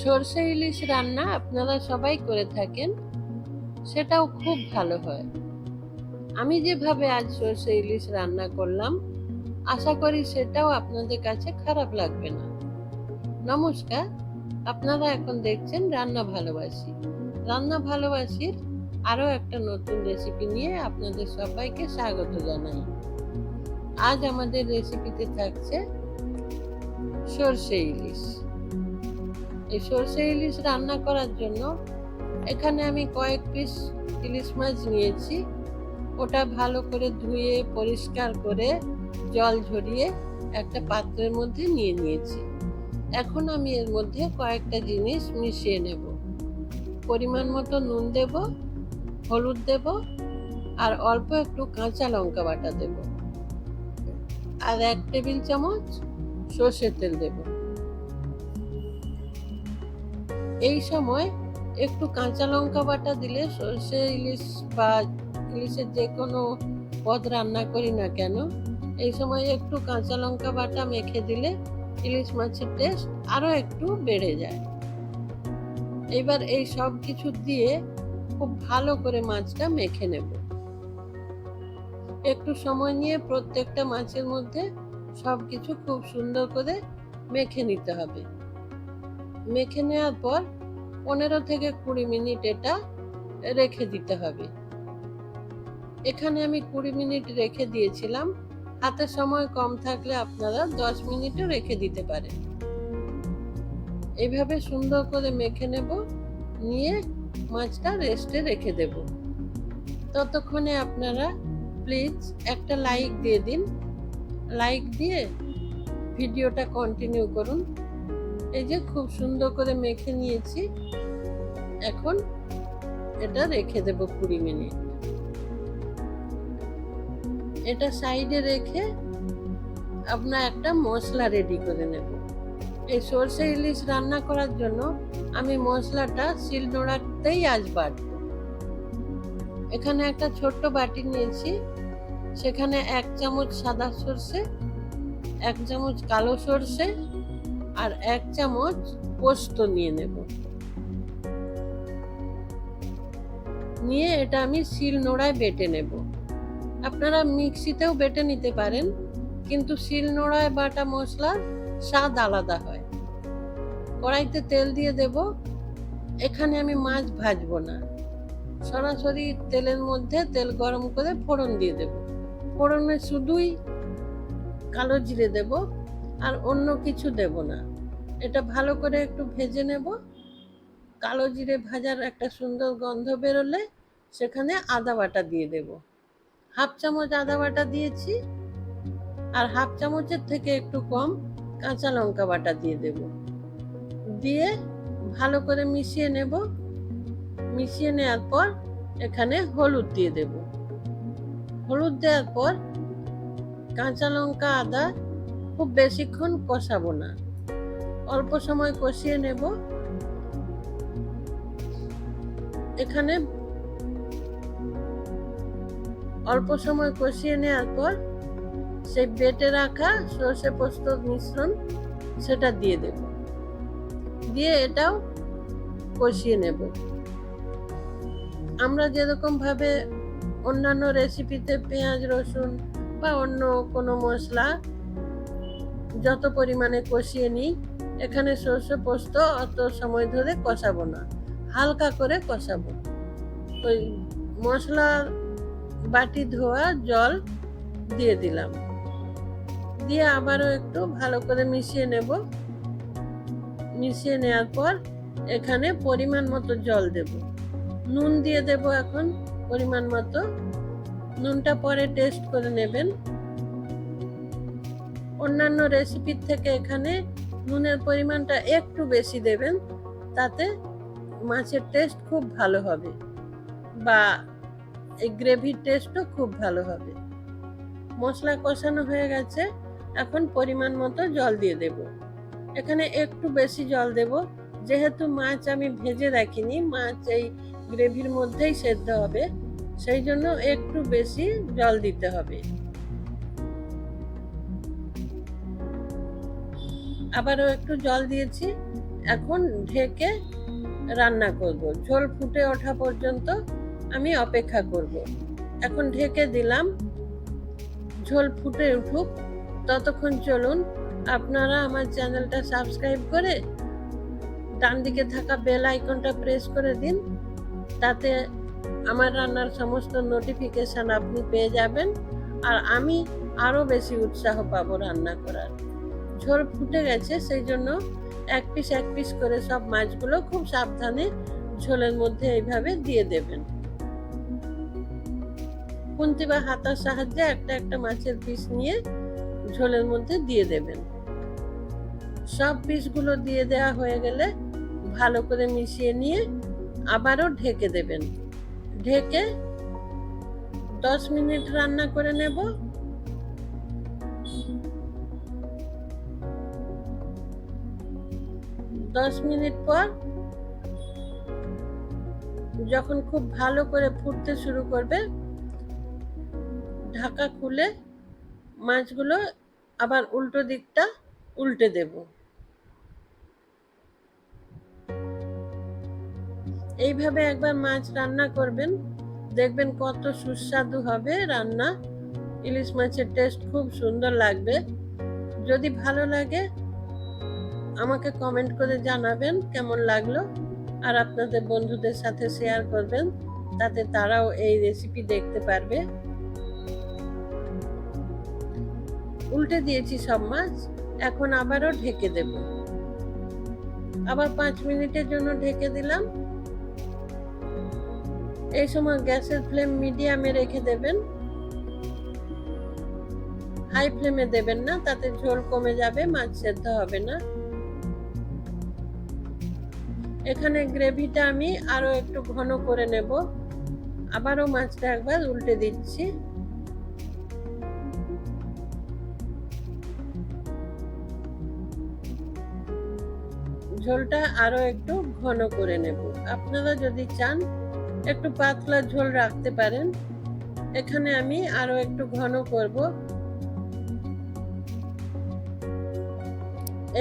সরষে ইলিশ রান্না আপনারা সবাই করে থাকেন, সেটাও খুব ভালো হয়। আমি যেভাবে আজ সরষে ইলিশ রান্না করলাম, আশা করি সেটাও আপনাদের কাছে খারাপ লাগবে না। নমস্কার, আপনারা এখন দেখছেন রান্না ভালোবাসি। রান্না ভালোবাসির আরও একটা নতুন রেসিপি নিয়ে আপনাদের সবাইকে স্বাগত জানাই। আজ আমাদের রেসিপিতে থাকছে সরষে ইলিশ। এই সরষে ইলিশ রান্না করার জন্য এখানে আমি কয়েক পিস ইলিশ মাছ নিয়েছি। ওটা ভালো করে ধুয়ে পরিষ্কার করে জল ঝরিয়ে একটা পাত্রের মধ্যে নিয়ে নিয়েছি। এখন আমি এর মধ্যে কয়েকটা জিনিস মিশিয়ে নেব। পরিমাণ মতো নুন দেব, হলুদ দেব, আর অল্প একটু কাঁচা লঙ্কা বাটা দেব, আর 1 টেবিল চামচ সর্ষের তেল দেব। এই সময় একটু কাঁচা লঙ্কা বাটা দিলে সর্ষে ইলিশ বা ইলিশের যে কোনো পদ রান্না করি না কেন, এই সময় একটু কাঁচা লঙ্কা বাটা মেখে দিলে ইলিশ মাছের টেস্ট আরও একটু বেড়ে যায়। এবার এই সব কিছু দিয়ে খুব ভালো করে মাছটা মেখে নেব। একটু সময় নিয়ে প্রত্যেকটা মাছের মধ্যে সব কিছু খুব সুন্দর করে মেখে নিতে হবে। মেখে নেওয়ার পর 15 থেকে 20 মিনিট এটা রেখে দিতে হবে। এখানে আমি 20 মিনিট রেখে দিয়েছিলাম। হাতে সময় কম থাকলে আপনারা 10 মিনিটও রেখে দিতে পারেন। এইভাবে সুন্দর করে মেখে নেব, নিয়ে মাছটা রেস্টে রেখে দেব। ততক্ষণে আপনারা প্লিজ একটা লাইক দিয়ে দিন। লাইক দিয়ে ভিডিওটা কন্টিনিউ করুন। এই যে খুব সুন্দর করে মেখে নিয়েছি, এখন এটা রেখে দেব 20 মিনিট। এটা সাইডে রেখে আপনার একটা মশলা রেডি করে নেব। এই সরষে ইলিশ রান্না করার জন্য আমি মশলাটা শিলনোড়াতেই আজ বাটব। এখানে একটা ছোট্ট বাটি নিয়েছি, সেখানে 1 চামচ সাদা সর্ষে, 1 চামচ কালো সর্ষে আর 1 চামচ পোস্ত নিয়ে নেব। নিয়ে এটা আমি শিলনোড়ায় বেটে নেব। আপনারা মিক্সিতেও বেটে নিতে পারেন, কিন্তু শিলনোড়ায় বাটা মশলার স্বাদ আলাদা হয়। কড়াইতে তেল দিয়ে দেব। এখানে আমি মাছ ভাজবো না, সরাসরি তেলের মধ্যে তেল গরম করে ফোড়ন দিয়ে দেব। ফোড়নে শুধুই কালো জিরে দেব, আর অন্য কিছু দেব না। এটা ভালো করে একটু ভেজে নেব। কালো জিরে ভাজার একটা সুন্দর গন্ধ বেরোলে সেখানে আদা বাটা দিয়ে দেব। 1/2 চামচ আদা বাটা দিয়েছি, আর 1/2 চামচের থেকে একটু কম কাঁচা লঙ্কা বাটা দিয়ে দেব। দিয়ে ভালো করে মিশিয়ে নেব। মিশিয়ে নেওয়ার পর এখানে হলুদ দিয়ে দেব। হলুদ দেওয়ার পর কাঁচা লঙ্কা আদা খুব বেশিক্ষণ কষাবো না, অল্প সময় কষিয়ে নেব। এখানে অল্প সময় কষিয়ে নেওয়ার পর সেই বেটে রাখা সর্ষে পোস্ত মিশ্রণ সেটা দিয়ে দেব। দিয়ে এটাও কষিয়ে নেব। আমরা যেরকম ভাবে অন্যান্য রেসিপিতে পেঁয়াজ রসুন বা অন্য কোনো মশলা যত পরিমাণে কষিয়ে নিই, এখানে সর্ষে পোস্ত অত সময় ধরে কষাবো না, হালকা করে কষাবো। ওই মশলার বাটি ধোয়া জল দিয়ে দিলাম, দিয়ে আবারও একটু ভালো করে মিশিয়ে নেব। মিশিয়ে নেওয়ার পর এখানে পরিমাণ মতো জল দেব। নুন দিয়ে দেব এখন পরিমাণ মতো। নুনটা পরে টেস্ট করে নেবেন। অন্যান্য রেসিপির থেকে এখানে নুনের পরিমাণটা একটু বেশি দেবেন, তাতে মাছের টেস্ট খুব ভালো হবে, বা এই গ্রেভির টেস্টও খুব ভালো হবে। মশলা কষানো হয়ে গেছে, এখন পরিমাণ মতো জল দিয়ে দেব। এখানে একটু বেশি জল দেব, যেহেতু মাছ আমি ভেজে রাখিনি, মাছ এই গ্রেভির মধ্যেই সেদ্ধ হবে, সেই জন্য একটু বেশি জল দিতে হবে। আবারও একটু জল দিয়েছি। এখন ঢেকে রান্না করব। ঝোল ফুটে ওঠা পর্যন্ত আমি অপেক্ষা করব। এখন ঢেকে দিলাম, ঝোল ফুটে উঠুক। ততক্ষণ চলুন আপনারা আমার চ্যানেলটা সাবস্ক্রাইব করে ডান দিকে থাকা বেল আইকনটা প্রেস করে দিন। তাতে আমার রান্নার সমস্ত নোটিফিকেশন আপনি পেয়ে যাবেন, আর আমি আরও বেশি উৎসাহ পাবো রান্না করার। ঝোল ফুটে গেছে, সেই জন্য এক পিস করে সব মাছগুলো খুব সাবধানে ঝোলের মধ্যে এইভাবে দিয়ে দেবেন। খুন্তি বা হাতার সাহায্যে একটা মাছের পিস নিয়ে ঝোলের মধ্যে দিয়ে দেবেন। সব পিসগুলো দিয়ে দেওয়া হয়ে গেলে ভালো করে মিশিয়ে নিয়ে আবারও ঢেকে দেবেন। ঢেকে 10 মিনিট রান্না করে নেব। 10 মিনিট পর যখন খুব ভালো করে ফুটতে শুরু করবে, ঢাকা খুলে মাছগুলো আবার উল্টো দিকটা উল্টে দেব। এইভাবে একবার মাছ রান্না করবেন, দেখবেন কত সুস্বাদু হবে রান্না। ইলিশ মাছের টেস্ট খুব সুন্দর লাগবে। যদি ভালো লাগে আমাকে কমেন্ট করে জানাবেন কেমন লাগলো, আর আপনাদের বন্ধুদের সাথে শেয়ার করবেন, তাতে তারাও এই রেসিপি দেখতে পারবে। উল্টে দিয়েছি সব মাছ, এখন আবারও ঢেকে দেব। আবার 5 মিনিটের জন্য ঢেকে দিলাম। এই সময় গ্যাসের ফ্লেম মিডিয়ামে রেখে দেবেন, হাই ফ্লেমে দেবেন না, তাতে ঝোল কমে যাবে, মাছ সেদ্ধ হবে না। এখানে গ্রেভিটা আমি আরো একটু ঘন করে নেব। আবারও মাছটা একবার উল্টে দিচ্ছি। ঝোলটা আরো একটু ঘন করে নেব। আপনারা যদি চান একটু পাতলা ঝোল রাখতে পারেন। এখানে আমি আরো একটু ঘন করব।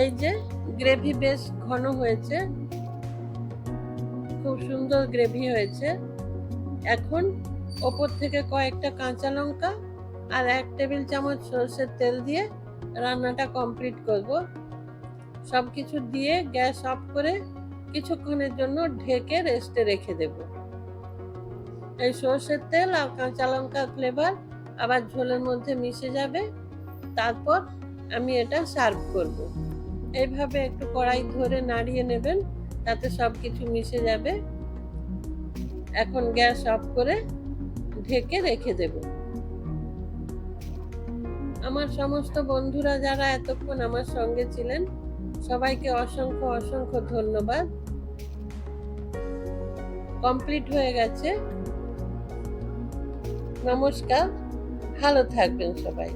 এই যে গ্রেভি বেশ ঘন হয়েছে, খুব সুন্দর গ্রেভি হয়েছে। এখন ওপর থেকে কয়েকটা কাঁচা লঙ্কা আর 1 টেবিল চামচ সরষের তেল দিয়ে রান্নাটা কমপ্লিট করব। সবকিছু দিয়ে গ্যাস অফ করে কিছুক্ষণের জন্য ঢেকে রেস্টে রেখে দেব। এই সরষের তেল আর কাঁচা লঙ্কার ফ্লেভার আবার ঝোলের মধ্যে মিশে যাবে। তারপর আমি এটা সার্ভ করব। এইভাবে একটু কড়াই ধরে নাড়িয়ে নেবেন, তাতে সবকিছু মিশে যাবে। এখন গ্যাস অফ করে ঢেকে রেখে দেব। আমার সমস্ত বন্ধুরা যারা এতক্ষণ আমার সঙ্গে ছিলেন, সবাইকে অসংখ্য ধন্যবাদ। কমপ্লিট হয়ে গেছে। নমস্কার, ভালো থাকবেন সবাই।